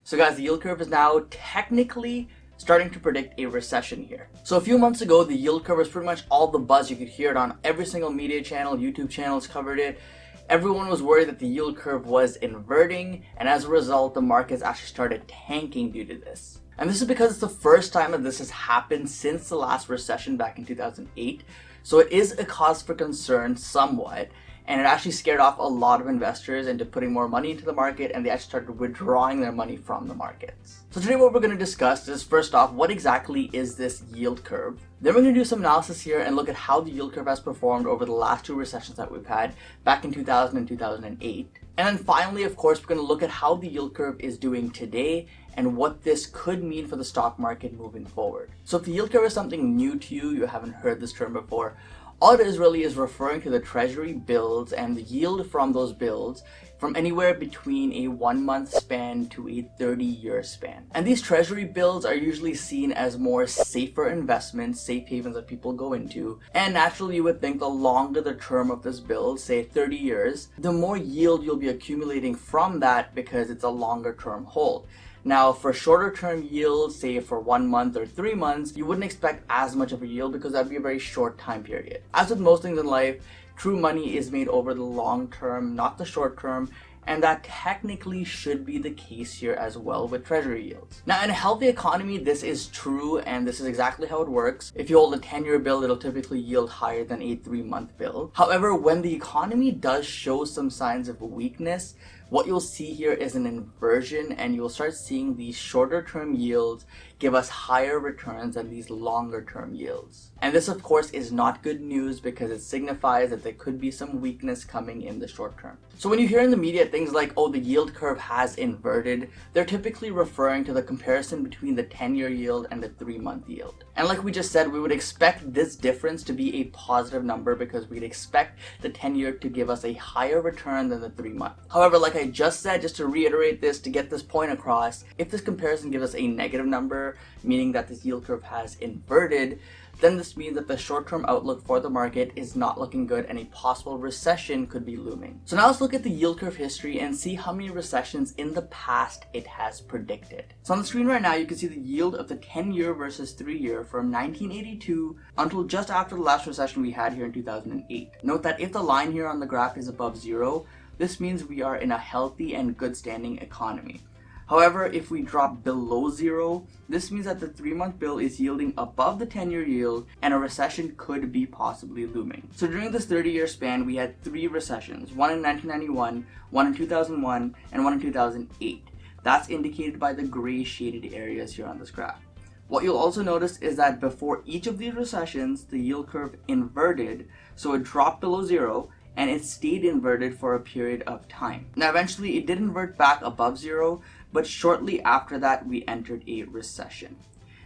So guys, the yield curve is now technically starting to predict a recession here. So a few months ago, the yield curve was pretty much all the buzz. You could hear it on every single media channel, YouTube channels covered it. Everyone was worried that the yield curve was inverting, and as a result, the markets actually started tanking due to this. And this is because it's the first time that this has happened since the last recession back in 2008. So it is a cause for concern somewhat, and it actually scared off a lot of investors into putting more money into the market, and they actually started withdrawing their money from the markets. So today what we're going to discuss is, first off, what exactly is this yield curve? Then we're going to do some analysis here and look at how the yield curve has performed over the last two recessions that we've had back in 2000 and 2008. And then finally, of course, we're going to look at how the yield curve is doing today and what this could mean for the stock market moving forward. So if the yield curve is something new to you, you haven't heard this term before, all it is really is referring to the Treasury bills and the yield from those bills from anywhere between a 1-month span to a 30-year span. And these Treasury bills are usually seen as more safer investments, safe havens that people go into. And naturally, you would think the longer the term of this bill, say 30 years, the more yield you'll be accumulating from that because it's a longer term hold. Now, for shorter term yields, say for 1 month or 3 months, you wouldn't expect as much of a yield because that'd be a very short time period. As with most things in life, true money is made over the long term, not the short term, and that technically should be the case here as well with Treasury yields. Now, in a healthy economy, this is true, and this is exactly how it works. If you hold a 10-year bill, it'll typically yield higher than a 3-month bill. However, when the economy does show some signs of weakness, what you'll see here is an inversion, and you'll start seeing these shorter term yields give us higher returns than these longer term yields. And this, of course, is not good news because it signifies that there could be some weakness coming in the short term. So when you hear in the media things like, oh, the yield curve has inverted, they're typically referring to the comparison between the 10-year yield and the 3-month yield. And like we just said, we would expect this difference to be a positive number because we'd expect the 10-year to give us a higher return than the 3-month. However, like I just said, just to reiterate this, to get this point across, if this comparison gives us a negative number, meaning that this yield curve has inverted, then this means that the short-term outlook for the market is not looking good and a possible recession could be looming. So now let's look at the yield curve history and see how many recessions in the past it has predicted. So on the screen right now, you can see the yield of the 10-year versus 3-year from 1982 until just after the last recession we had here in 2008. Note that if the line here on the graph is above 0, this means we are in a healthy and good standing economy. However, if we drop below 0, this means that the 3-month bill is yielding above the 10-year yield and a recession could be possibly looming. So during this 30-year span, we had 3 recessions, one in 1991, one in 2001, and one in 2008. That's indicated by the gray shaded areas here on this graph. What you'll also notice is that before each of these recessions, the yield curve inverted, so it dropped below 0, and it stayed inverted for a period of time. Now eventually it did invert back above 0, but shortly after that we entered a recession.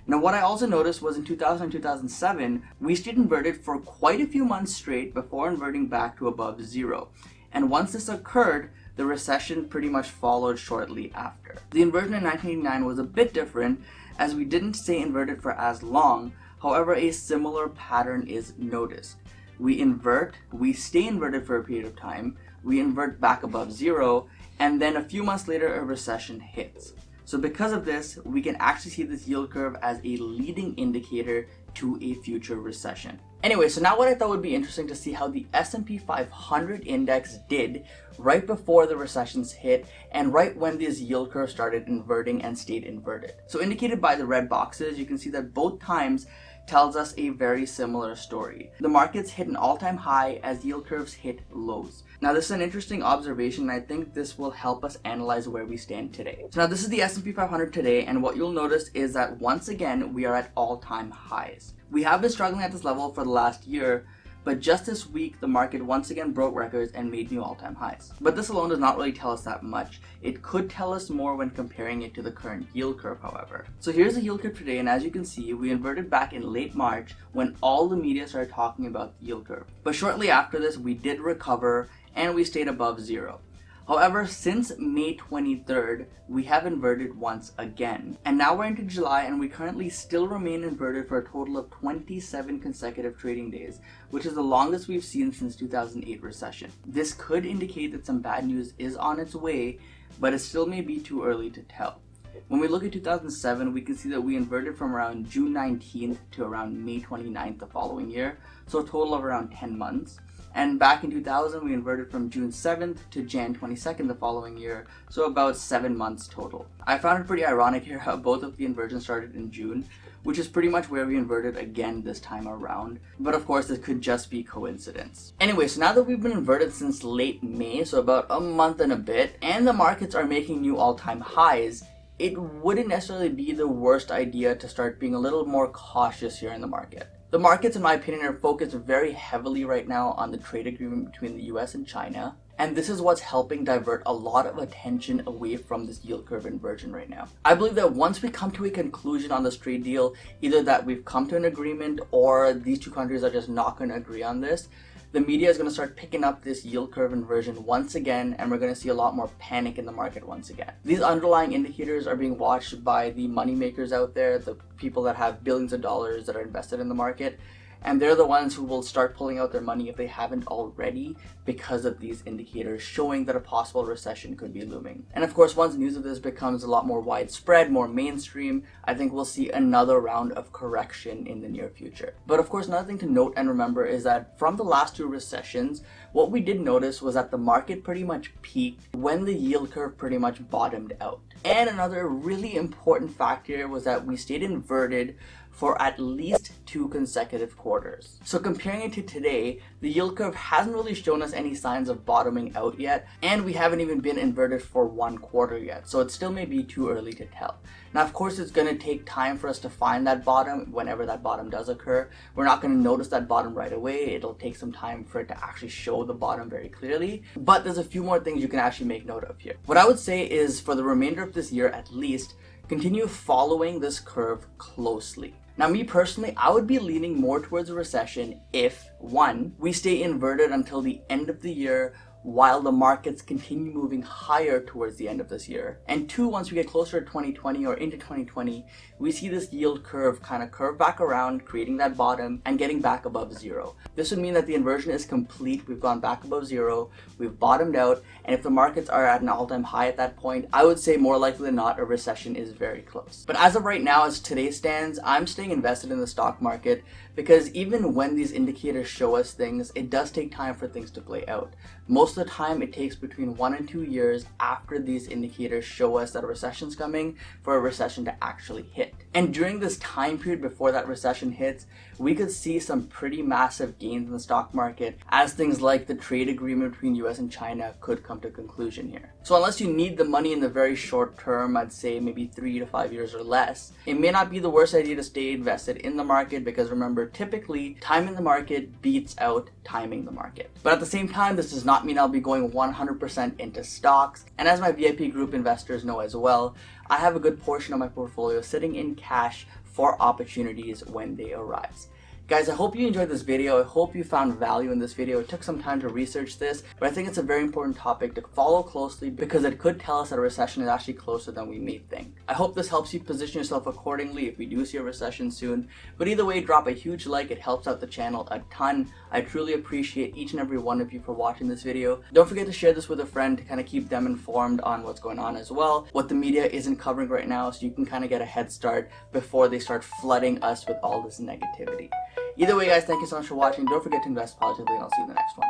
Now what I also noticed was in 2000 and 2007, we stayed inverted for quite a few months straight before inverting back to above 0. And once this occurred, the recession pretty much followed shortly after. The inversion in 1989 was a bit different as we didn't stay inverted for as long. However, a similar pattern is noticed. We invert, we stay inverted for a period of time, we invert back above 0, and then a few months later a recession hits. So because of this, we can actually see this yield curve as a leading indicator to a future recession. Anyway, so now what I thought would be interesting to see how the S&P 500 index did right before the recessions hit and right when this yield curve started inverting and stayed inverted. So indicated by the red boxes, you can see that both times tells us a very similar story. The markets hit an all-time high as yield curves hit lows. Now this is an interesting observation, and I think this will help us analyze where we stand today. So now this is the S&P 500 today, and what you'll notice is that once again we are at all-time highs. We have been struggling at this level for the last year, but just this week the market once again broke records and made new all-time highs. But this alone does not really tell us that much. It could tell us more when comparing it to the current yield curve, however. So here's the yield curve today, and as you can see, we inverted back in late March when all the media started talking about the yield curve. But shortly after this, we did recover and we stayed above 0. However, since May 23rd, we have inverted once again. And now we're into July and we currently still remain inverted for a total of 27 consecutive trading days, which is the longest we've seen since 2008 recession. This could indicate that some bad news is on its way, but it still may be too early to tell. When we look at 2007, we can see that we inverted from around June 19th to around May 29th the following year, so a total of around 10 months. And back in 2000, we inverted from June 7th to Jan 22nd the following year, so about 7 months total. I found it pretty ironic here how both of the inversions started in June, which is pretty much where we inverted again this time around. But of course, this could just be coincidence. Anyway, so now that we've been inverted since late May, so about a month and a bit, and the markets are making new all-time highs, it wouldn't necessarily be the worst idea to start being a little more cautious here in the market. The markets, in my opinion, are focused very heavily right now on the trade agreement between the US and China. And this is what's helping divert a lot of attention away from this yield curve inversion right now. I believe that once we come to a conclusion on this trade deal, either that we've come to an agreement or these two countries are just not going to agree on this, the media is going to start picking up this yield curve inversion once again, and we're going to see a lot more panic in the market once again. These underlying indicators are being watched by the money makers out there, the people that have billions of dollars that are invested in the market, and they're the ones who will start pulling out their money if they haven't already because of these indicators showing that a possible recession could be looming. And of course, once news of this becomes a lot more widespread, more mainstream, I think we'll see another round of correction in the near future. But of course, another thing to note and remember is that from the last two recessions, what we did notice was that the market pretty much peaked when the yield curve pretty much bottomed out. And another really important factor was that we stayed inverted for at least 2 consecutive quarters. So comparing it to today, the yield curve hasn't really shown us any signs of bottoming out yet, and we haven't even been inverted for 1 quarter yet, so it still may be too early to tell. Now, of course, it's going to take time for us to find that bottom whenever that bottom does occur. We're not going to notice that bottom right away. It'll take some time for it to actually show the bottom very clearly, but there's a few more things you can actually make note of here. What I would say is for the remainder of this year at least, continue following this curve closely. Now, me personally, I would be leaning more towards a recession if, 1, we stay inverted until the end of the year while the markets continue moving higher towards the end of this year. And 2, once we get closer to 2020 or into 2020, we see this yield curve kind of curve back around, creating that bottom and getting back above 0. This would mean that the inversion is complete. We've gone back above 0, we've bottomed out, and if the markets are at an all-time high at that point, I would say more likely than not a recession is very close. But as of right now, as today stands, I'm staying invested in the stock market because even when these indicators show us things, it does take time for things to play out. Most of the time, it takes between 1 and 2 years after these indicators show us that a recession's coming for a recession to actually hit. And during this time period before that recession hits, we could see some pretty massive gains in the stock market as things like the trade agreement between US and China could come to conclusion here. So unless you need the money in the very short term, I'd say maybe 3 to 5 years or less, it may not be the worst idea to stay invested in the market because remember, typically, time in the market beats out timing the market. But at the same time, this does not mean I'll be going 100% into stocks. And as my VIP group investors know as well, I have a good portion of my portfolio sitting in cash for opportunities when they arise. Guys, I hope you enjoyed this video. I hope you found value in this video. It took some time to research this, but I think it's a very important topic to follow closely because it could tell us that a recession is actually closer than we may think. I hope this helps you position yourself accordingly if we do see a recession soon. But either way, drop a huge like. It helps out the channel a ton. I truly appreciate each and every one of you for watching this video. Don't forget to share this with a friend to kind of keep them informed on what's going on as well, what the media isn't covering right now, so you can kind of get a head start before they start flooding us with all this negativity. Either way, guys, thank you so much for watching. Don't forget to invest positively, and I'll see you in the next one.